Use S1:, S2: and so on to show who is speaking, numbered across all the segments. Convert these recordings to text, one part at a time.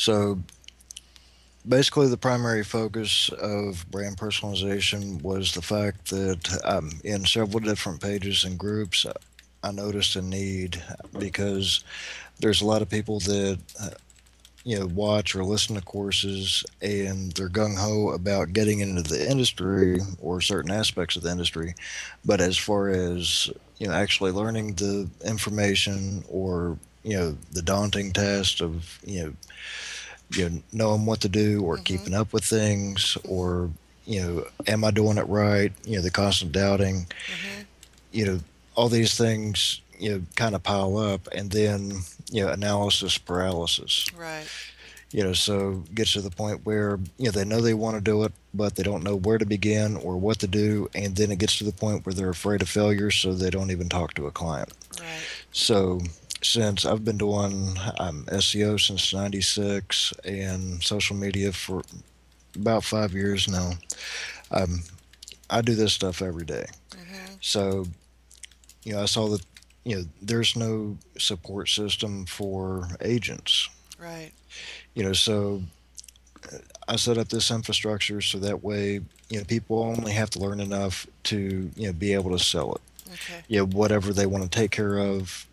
S1: So basically, the primary focus of brand personalization was the fact that in several different pages and groups, I noticed a need because there's a lot of people that watch or listen to courses and they're gung ho about getting into the industry or certain aspects of the industry, but as far as actually learning the information or the daunting task of knowing what to do or
S2: Mm-hmm.
S1: keeping up with things
S2: Mm-hmm.
S1: or am I doing it right, the constant doubting,
S2: Mm-hmm.
S1: you know all these things kind of pile up, and then analysis paralysis.
S2: Right.
S1: So gets to the point where they know they want to do it, but they don't know where to begin or what to do, and then it gets to the point where they're afraid of failure, so they don't even talk to a client.
S2: Right.
S1: So since I've been doing SEO since '96 and social media for about 5 years now, um, I do this stuff every day.
S2: Mm-hmm.
S1: So I saw that there's no support system for agents.
S2: Right.
S1: So I set up this infrastructure so that way, people only have to learn enough to, be able to sell it.
S2: Okay.
S1: Whatever they want to take care of,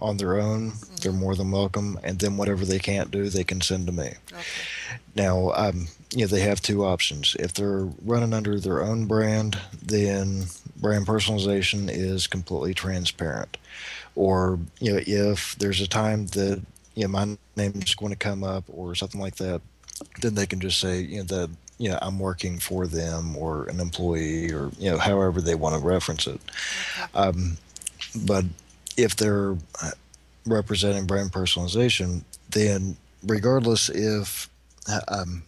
S1: on their own, they're
S2: Mm-hmm.
S1: more than welcome. And then whatever they can't do, they can send to me.
S2: Okay.
S1: Now, they have two options. If they're running under their own brand, then brand personalization is completely transparent. Or, if there's a time that, my name's going to come up or something like that, then they can just say that I'm working for them or an employee or however they want to reference it.
S2: Okay.
S1: Um, but if they're representing brand personalization, then regardless if um,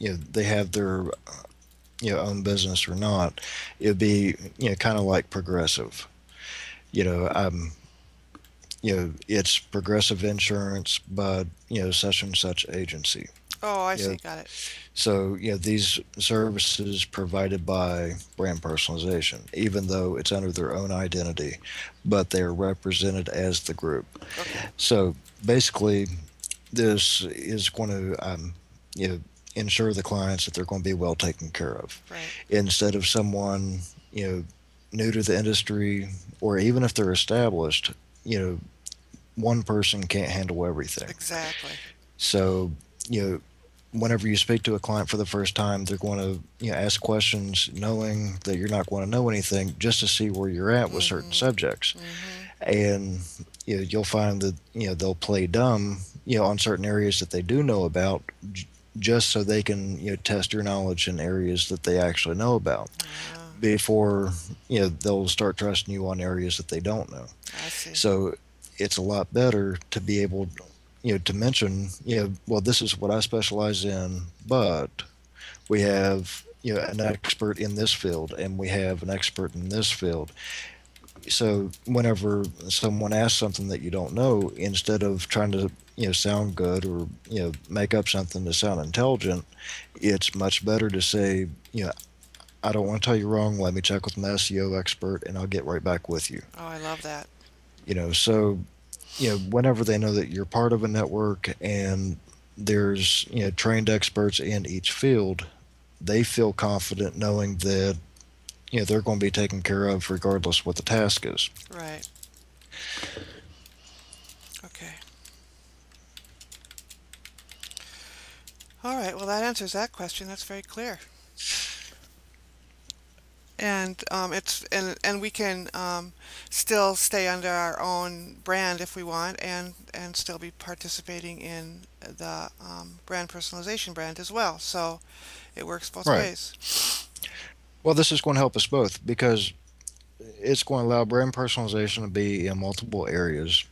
S1: they have their own business or not, it'd be kind of like progressive. You know, um, it's progressive insurance, but such and such agency.
S2: Oh, I
S1: You
S2: see.
S1: know,
S2: Got it.
S1: So, these services provided by brand personalization, even though it's under their own identity, but they are represented as the group.
S2: Okay.
S1: So, basically, this is going to, you know, ensure the clients that they're going to be well taken care of.
S2: Right.
S1: Instead of someone, new to the industry, or even if they're established, you know, one person can't handle everything.
S2: Exactly.
S1: So, you know, whenever you speak to a client for the first time, they're going to ask questions, knowing that you're not going to know anything, just to see where you're at with certain
S2: Mm-hmm.
S1: subjects.
S2: Mm-hmm.
S1: And you'll find that they'll play dumb on certain areas that they do know about, just so they can test your knowledge in areas that they actually know about
S2: Ah,
S1: before they'll start trusting you on areas that they don't know.
S2: I see.
S1: So it's a lot better to be able to mention, well, this is what I specialize in, but we have an expert in this field and we have an expert in this field. So whenever someone asks something that you don't know, instead of trying to sound good or make up something to sound intelligent, it's much better to say, I don't want to tell you wrong. Let me check with my SEO expert, and I'll get right back with you.
S2: Oh, I love that.
S1: So whenever they know that you're part of a network and there's trained experts in each field, they feel confident knowing that they're going to be taken care of regardless what the task is.
S2: Right. Okay. All right. Well, that answers that question. That's very clear. And and we can still stay under our own brand if we want, and still be participating in the brand personalization brand as well. So it works both
S1: Right.
S2: ways.
S1: Well, this is going to help us both because it's going to allow brand personalization to be in multiple areas,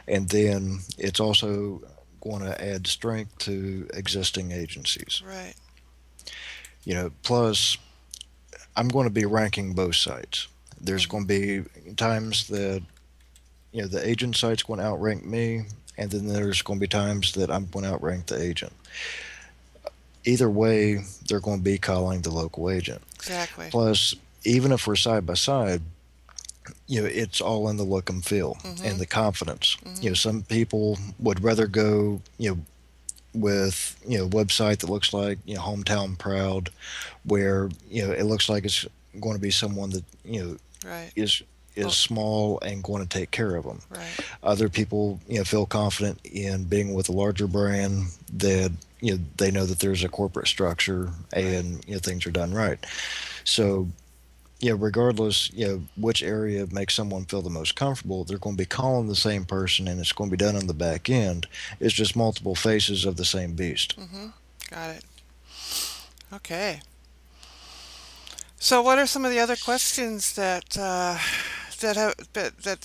S1: and then it's also going to add strength to existing agencies.
S2: Right.
S1: Plus, I'm going to be ranking both sites. There's
S2: Hmm.
S1: going to be times that the agent site's going to outrank me, and then there's going to be times that I'm going to outrank the agent. Either way, they're going to be calling the local agent.
S2: Exactly.
S1: Plus, even if we're side by side, it's all in the look and feel and
S2: Mm-hmm.
S1: the confidence.
S2: Mm-hmm.
S1: Some people would rather go, with a website that looks like hometown proud, where it looks like it's going to be someone that
S2: Right.
S1: is
S2: Well,
S1: small and going to take care of them.
S2: right.
S1: Other people feel confident in being with a larger brand that they know that there's a corporate structure
S2: Right.
S1: and things are done right. So regardless, which area makes someone feel the most comfortable, they're going to be calling the same person, and it's going to be done on the back end. It's just multiple faces of the same beast.
S2: Mm-hmm. Got it. Okay. So, what are some of the other questions that the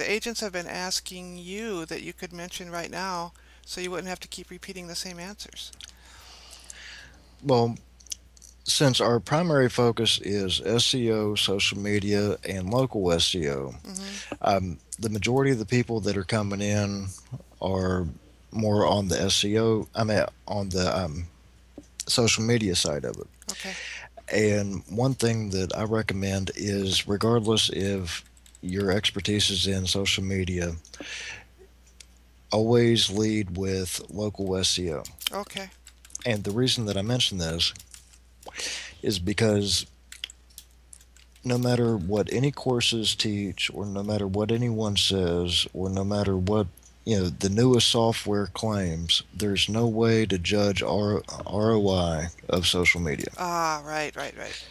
S2: agents have been asking you that you could mention right now, so you wouldn't have to keep repeating the same answers?
S1: Well, since our primary focus is SEO, social media, and local SEO,
S2: Mm-hmm.
S1: the majority of the people that are coming in are more on the SEO, I mean, on the social media side of it.
S2: Okay.
S1: And one thing that I recommend is, regardless if your expertise is in social media, always lead with local SEO.
S2: Okay.
S1: And the reason that I mention this is because no matter what any courses teach, or no matter what anyone says, or no matter what the newest software claims, there's no way to judge ROI of social media.
S2: Ah, right, right, right.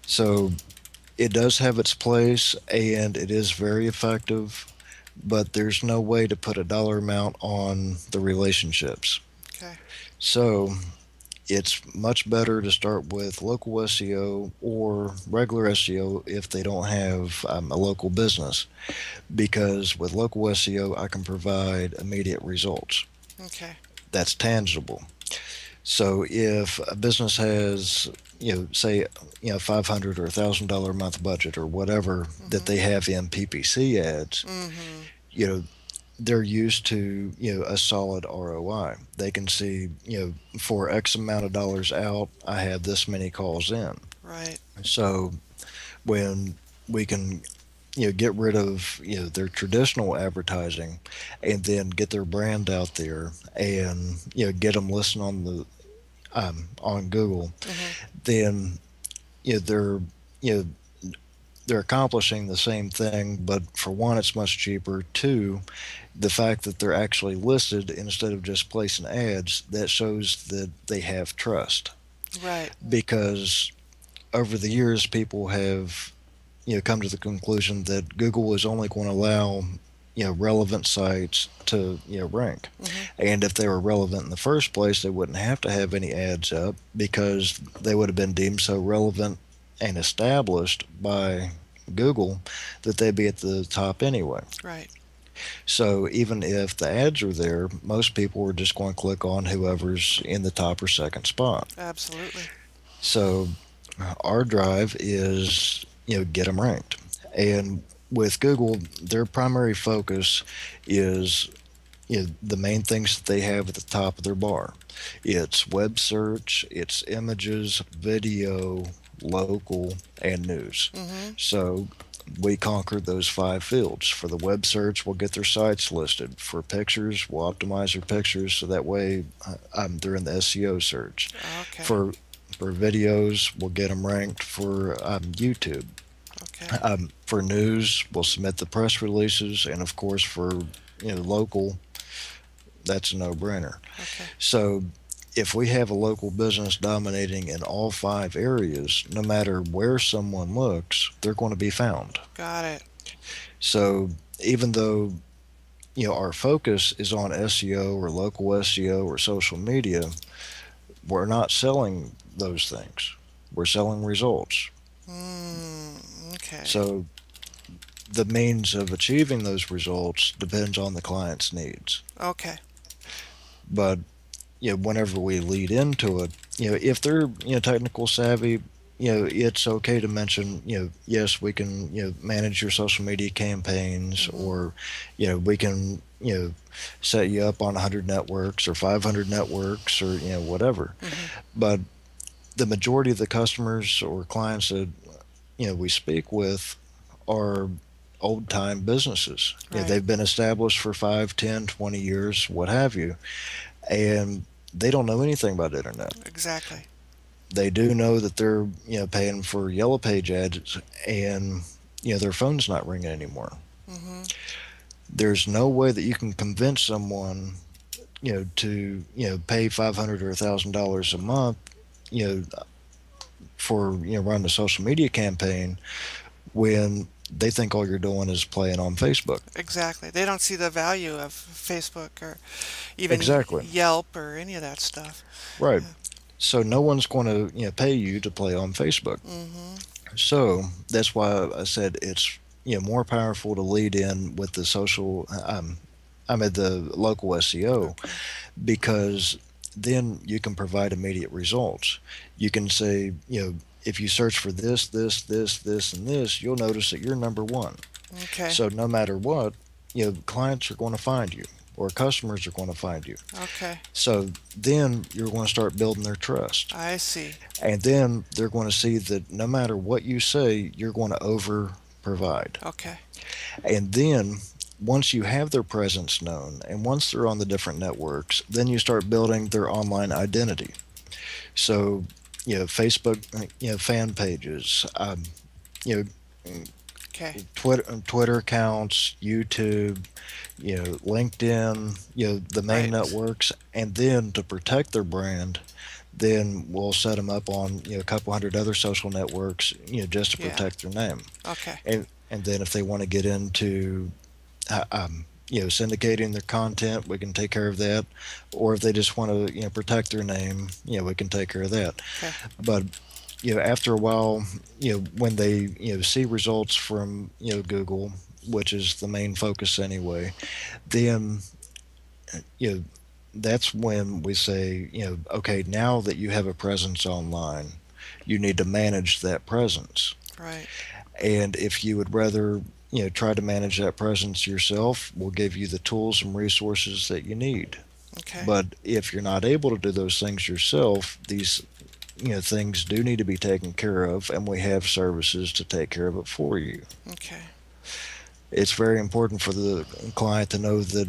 S1: So it does have its place and it is very effective, but there's no way to put a dollar amount on the relationships.
S2: Okay.
S1: So it's much better to start with local SEO or regular SEO if they don't have a local business, because with local SEO, I can provide immediate results.
S2: Okay.
S1: That's tangible. So if a business has, say, $500 or $1,000 a month budget or whatever that
S2: Mm-hmm.
S1: they have in PPC ads,
S2: Mm-hmm.
S1: you know, they're used to a solid ROI. They can see for X amount of dollars out, I have this many calls in.
S2: Right.
S1: So when we can get rid of their traditional advertising and then get their brand out there and get them listed on Google,
S2: Mm-hmm.
S1: then they're you know they're accomplishing the same thing, but for one, it's much cheaper. Two, the fact that they're actually listed instead of just placing ads, that shows that they have trust.
S2: Right.
S1: Because over the years, people have come to the conclusion that Google is only going to allow relevant sites to rank.
S2: Mm-hmm.
S1: And if they were relevant in the first place, they wouldn't have to have any ads up because they would have been deemed so relevant and established by Google that they'd be at the top anyway.
S2: Right.
S1: So even if the ads are there, most people are just going to click on whoever's in the top or second spot.
S2: Absolutely.
S1: So our drive is get them ranked. And with Google, their primary focus is the main things that they have at the top of their bar. It's web search, it's images, video, local, and news.
S2: Mm-hmm.
S1: So we conquered those five fields. For the web search, we'll get their sites listed. For pictures, we'll optimize their pictures so that way they're in the SEO search.
S2: Okay.
S1: For videos, we'll get them ranked for YouTube.
S2: Okay.
S1: For news, we'll submit the press releases, and of course for local, that's a no-brainer.
S2: Okay.
S1: So if we have a local business dominating in all five areas, no matter where someone looks, they're going to be found.
S2: Got it.
S1: So even though our focus is on SEO or local SEO or social media, we're not selling those things. We're selling results.
S2: Okay.
S1: So the means of achieving those results depends on the client's needs.
S2: Okay.
S1: But whenever we lead into it, if they're technical savvy, it's okay to mention, yes, we can manage your social media campaigns,
S2: Mm-hmm.
S1: or we can set you up on 100 networks or 500 networks, or whatever.
S2: Mm-hmm.
S1: But the majority of the customers or clients that we speak with are old time businesses.
S2: Right.
S1: They've been established for 5, 10, 20 years, what have you, and they don't know anything about internet.
S2: Exactly.
S1: They do know that they're paying for yellow page ads, and their phone's not ringing anymore.
S2: Hmm.
S1: There's no way that you can convince someone to pay 500 or $1,000 a month you know for run a social media campaign when they think all you're doing is playing on Facebook.
S2: Exactly. They don't see the value of Facebook or even
S1: Exactly.
S2: Yelp or any of that stuff.
S1: Right.
S2: Yeah.
S1: So no one's going to pay you to play on Facebook.
S2: Hmm.
S1: So that's why I said it's more powerful to lead in with the social. I'm at the local SEO
S2: Okay.
S1: because then you can provide immediate results. You can say, if you search for this, this, this, this, and this, you'll notice that you're number one.
S2: Okay.
S1: So no matter what, clients are going to find you or customers are going to find you.
S2: Okay.
S1: So then you're going to start building their trust.
S2: I see.
S1: And then they're going to see that no matter what you say, you're going to over provide.
S2: Okay.
S1: And then once you have their presence known and once they're on the different networks, then you start building their online identity. So, Facebook, fan pages, you know,
S2: Okay.
S1: Twitter accounts, YouTube, LinkedIn, the main
S2: Right.
S1: networks, and then to protect their brand, then we'll set them up on a couple hundred other social networks, just to
S2: Yeah.
S1: protect their name.
S2: Okay.
S1: And then if they want to get into syndicating their content, we can take care of that. Or if they just want to protect their name, we can take care of that.
S2: Okay.
S1: But after a while, when they see results from Google, which is the main focus anyway, then you know that's when we say, okay, now that you have a presence online, you need to manage that presence.
S2: Right.
S1: And if you would rather try to manage that presence yourself, we'll give you the tools and resources that you need.
S2: Okay.
S1: But if you're not able to do those things yourself, these things do need to be taken care of, and we have services to take care of it for you.
S2: Okay.
S1: It's very important for the client to know that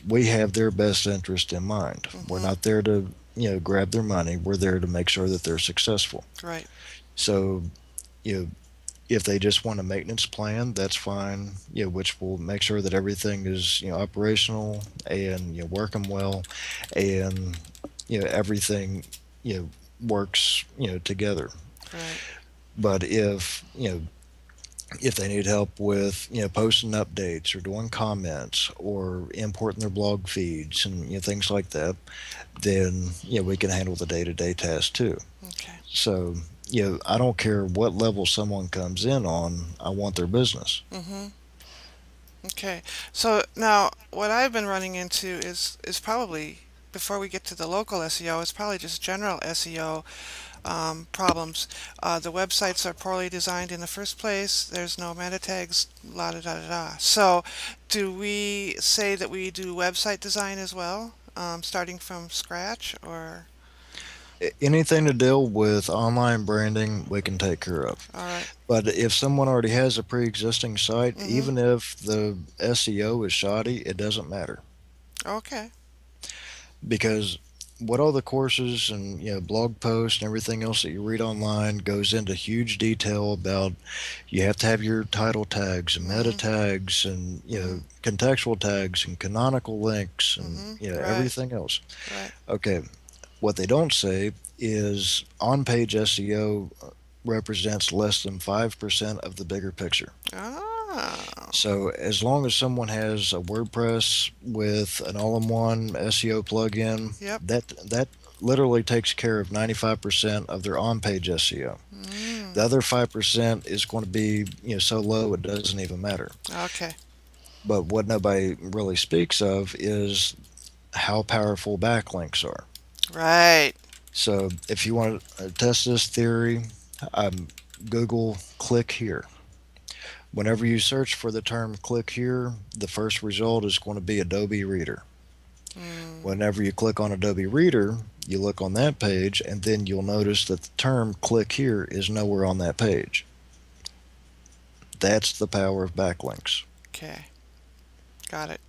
S1: we have their best interest in mind. We're
S2: Hmm.
S1: not there to grab their money. We're there to make sure that they're successful.
S2: Right.
S1: So you know, if they just want a maintenance plan, that's fine. Which will make sure that everything is operational and working well, and everything works together.
S2: Right.
S1: But if they need help with posting updates or doing comments or importing their blog feeds and things like that, then we can handle the day-to-day tasks too.
S2: Okay.
S1: So I don't care what level someone comes in on, I want their business.
S2: Hmm. Okay. So now what I've been running into is probably before we get to the local SEO, it's probably just general SEO problems. The websites are poorly designed in the first place. There's no meta tags, la da da da da. So, do we say that we do website design as well, starting from scratch, or?
S1: Anything to deal with online branding, we can take care of.
S2: All right.
S1: But if someone already has a pre-existing site,
S2: Mm-hmm.
S1: even if the SEO is shoddy, it doesn't matter,
S2: Okay.
S1: because what all the courses and blog posts and everything else that you read online goes into huge detail about, you have to have your title tags and meta
S2: Mm-hmm.
S1: tags and
S2: Mm-hmm.
S1: contextual tags and canonical links and
S2: Mm-hmm. Right.
S1: everything else.
S2: Right.
S1: Okay, what they don't say is on-page SEO represents less than 5% of the bigger picture.
S2: Oh.
S1: So as long as someone has a WordPress with an all-in-one SEO plugin,
S2: Yep.
S1: that literally takes care of 95% of their on-page SEO.
S2: Mm.
S1: The other 5% is going to be so low it doesn't even matter.
S2: Okay.
S1: But what nobody really speaks of is how powerful backlinks are.
S2: Right.
S1: So if you want to test this theory, um, Google click here. Whenever you search for the term click here, the first result is going to be Adobe Reader.
S2: Mm.
S1: Whenever you click on Adobe Reader, you look on that page, and then you'll notice that the term click here is nowhere on that page. That's the power of backlinks.
S2: Okay, got it.